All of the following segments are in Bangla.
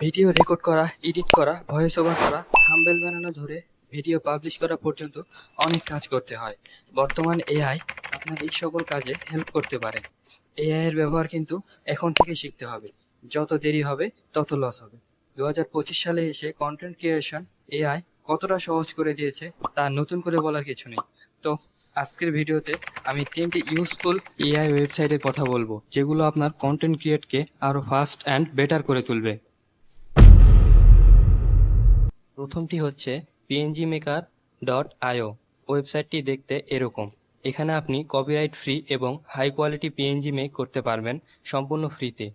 ভিডিও রেকর্ড করা, এডিট করা, ভয়েস ওভার করা, থাম্বনেল বানানো ধরে ভিডিও পাবলিশ করা পর্যন্ত অনেক কাজ করতে হয়। বর্তমান এআই আপনার এই সকল কাজে হেল্প করতে পারে। এআই এর ব্যবহার কিন্তু এখন থেকে শিখতে হবে। যত দেরি হবে তত লস হবে। 2025 সালে এসে কন্টেন্ট ক্রিয়েশন এআই কতটা সহজ করে দিয়েছে তা নতুন করে বলার কিছু নেই। তো আজকের ভিডিওতে আমি 3টি ইউজফুল এআই ওয়েবসাইটের কথা বলবো, যেগুলো আপনার কন্টেন্ট ক্রিয়েটকে আরো ফাস্ট অ্যান্ড বেটার করে তুলবে। প্রথমটি হচ্ছে pngmaker.io। ওয়েবসাইটটি দেখতে এরকম। এখানে আপনি কপিরাইট ফ্রি এবং হাই কোয়ালিটি পিএনজি মেক করতে পারবেন সম্পূর্ণ ফ্রিতে।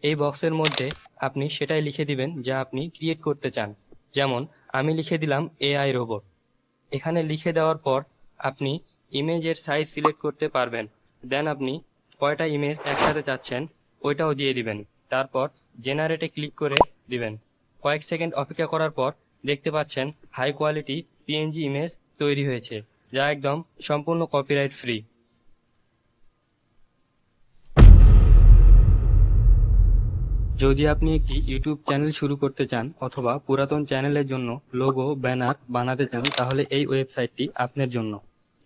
এই বক্সের মধ্যে আপনি সেটাই লিখে দিবেন যা আপনি ক্রিয়েট করতে চান। যেমন আমি লিখে দিলাম এআই রোবট। এখানে লিখে দেওয়ার পর আপনি ইমেজের সাইজ সিলেক্ট করতে পারবেন। দেন আপনি কয়টা ইমেজ একসাথে চাচ্ছেন ওইটাও দিয়ে দিবেন। তারপর জেনারেটে ক্লিক করে দিবেন। কয়েক সেকেন্ড অপেক্ষা করার পর দেখতে পাচ্ছেন হাই কোয়ালিটি পিএনজি ইমেজ তৈরি হয়েছে, যা একদম সম্পূর্ণ কপিরাইট ফ্রি। যদি আপনি একটি ইউটিউব চ্যানেল শুরু করতে চান অথবা পুরাতন চ্যানেলের জন্য লোগো ব্যানার বানাতে চান, তাহলে এই ওয়েবসাইটটি আপনার জন্য।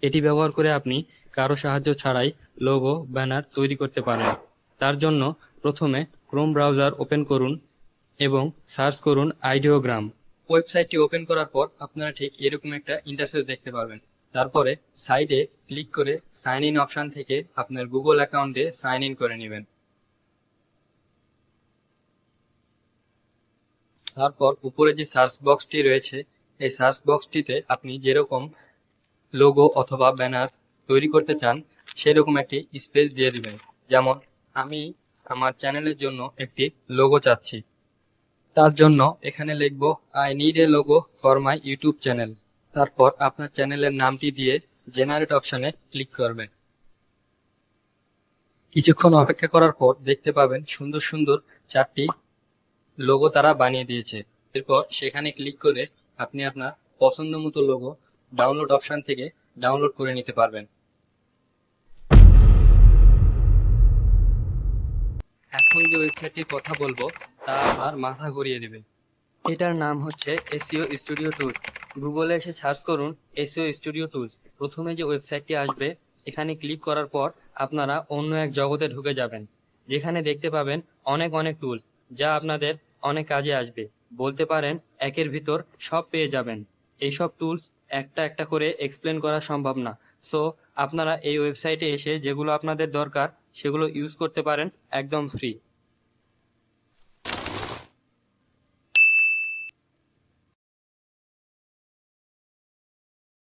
এটি ব্যবহার করে আপনি কারো সাহায্য ছাড়াই লোগো ব্যানার তৈরি করতে পারেন। তার জন্য প্রথমে ক্রোম ব্রাউজার ওপেন করুন এবং সার্চ করুন আইডিওগ্রাম। ওয়েবসাইটটি ওপেন করার পর আপনারা ঠিক এরকম একটা ইন্টারফেস দেখতে পাবেন। তারপরে সাইডে ক্লিক করে সাইন ইন অপশন থেকে আপনার গুগল অ্যাকাউন্টে সাইন ইন করে নেবেন। তারপর উপরে যে সার্চ বক্সটি রয়েছে, এই সার্চ বক্সটিতে আপনি যেরকম লোগো অথবা ব্যানার তৈরি করতে চান সেরকম একটি স্পেস দিয়ে দিবেন। যেমন আমি আমার চ্যানেলের জন্য একটি লোগো চাচ্ছি। তার জন্য এখানে লিখব I need a logo for my YouTube channel. তারপর আপনার চ্যানেলের নামটি দিয়ে জেনারেট অপশনে ক্লিক করবেন। কিছুক্ষণ অপেক্ষা করার পর দেখতে পাবেন সুন্দর সুন্দর 4টি লোগো তারা বানিয়ে দিয়েছে। এরপর সেখানে ক্লিক করে আপনি আপনার পছন্দ মতো লোগো ডাউনলোড অপশন থেকে ডাউনলোড করে নিতে পারবেন। এখন যে ওয়েবসাইটটির কথা বলবো তা আপনার মাথা ঘুরিয়ে দেবে। এটার নাম হচ্ছে এসইও স্টুডিও টুলস। গুগলে এসে সার্চ করুন এসইও স্টুডিও টুলস। প্রথমে যে ওয়েবসাইটটি আসবে এখানে ক্লিক করার পর আপনারা অন্য এক জগতে ঢুকে যাবেন, যেখানে দেখতে পাবেন অনেক অনেক টুলস, যা আপনাদের অনেক কাজে আসবে। বলতে পারেন একের ভিতর সব পেয়ে যাবেন। এইসব টুলস একটা একটা করে এক্সপ্লেন করা সম্ভব না। সো আপনারা এই ওয়েবসাইটে এসে যেগুলো আপনাদের দরকার সেগুলো ইউজ করতে পারেন একদম ফ্রি।